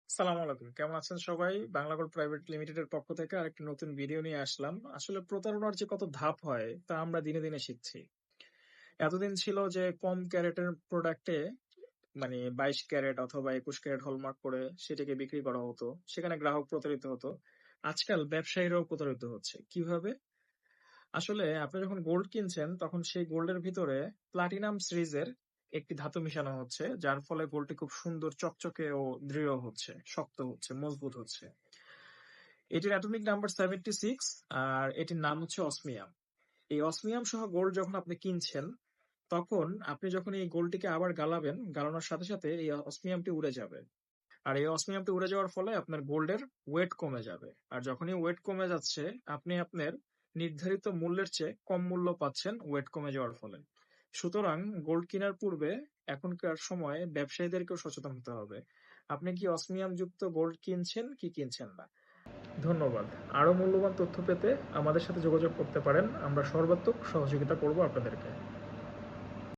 সালাম আলাইকুম। কেমন আছেন সবাই? বাংলা গোল্ড প্রাইভেট লিমিটেডের পক্ষ থেকে আরেকটি নতুন ভিডিও নিয়ে আসলাম। আসলে প্রতারণার যে কত ধাপ হয় তা আমরা দিনে দিনে শিখছি। এতদিন ছিল যে কম ক্যারেটের প্রোডাক্টে মানে 22 ক্যারেট অথবা 21 ক্যারেট হলমার্ক করে সেটাকে বিক্রি করা হতো। সেখানে গ্রাহক প্রতারিত হতো। আজকাল ব্যবসায়ীরাও প্রতারিত হচ্ছে। কিভাবে? আসলে আপনি যখন গোল্ড কিনছেন তখন সেই গোল্ডের ভিতরে প্লাটিনাম সিরিজের একটি ধাতু মিশানো হচ্ছে, যার ফলে গোল্ডটি খুব সুন্দর চকচকে ও দৃঢ় হচ্ছে, শক্ত হচ্ছে, মজবুত হচ্ছে। এটির অ্যাটমিক নাম্বার 76 আর এটির নাম হচ্ছে অসমিয়াম। এই অসমিয়াম সহ গোল্ড যখন আপনি কিনছেন তখন আপনি যখন এই গোল্ডটিকে আবার গালাবেন, গালানোর সাথে সাথে এই অসমিয়ামটি উড়ে যাবে। আর এই অসমিয়ামটি উড়ে যাওয়ার ফলে আপনার গোল্ডের ওয়েট কমে যাবে। আর যখনই ওয়েট কমে যাচ্ছে, আপনি আপনার নির্ধারিত মূল্যের চেয়ে কম মূল্য পাচ্ছেন ওয়েট কমে যাওয়ার ফলে। সুতরাং গোল্ড কেনার পূর্বে এখনকার সময়ে ব্যবসায়ীদেরকেও সচেতন হতে হবে। আপনি কি অসমিয়াম যুক্ত গোল্ড কিনছেন কি কিনছেন না। ধন্যবাদ। আরো মূল্যবান তথ্য পেতে আমাদের সাথে যোগাযোগ করতে পারেন। আমরা সর্বাত্মক সহযোগিতা করব আপনাদেরকে।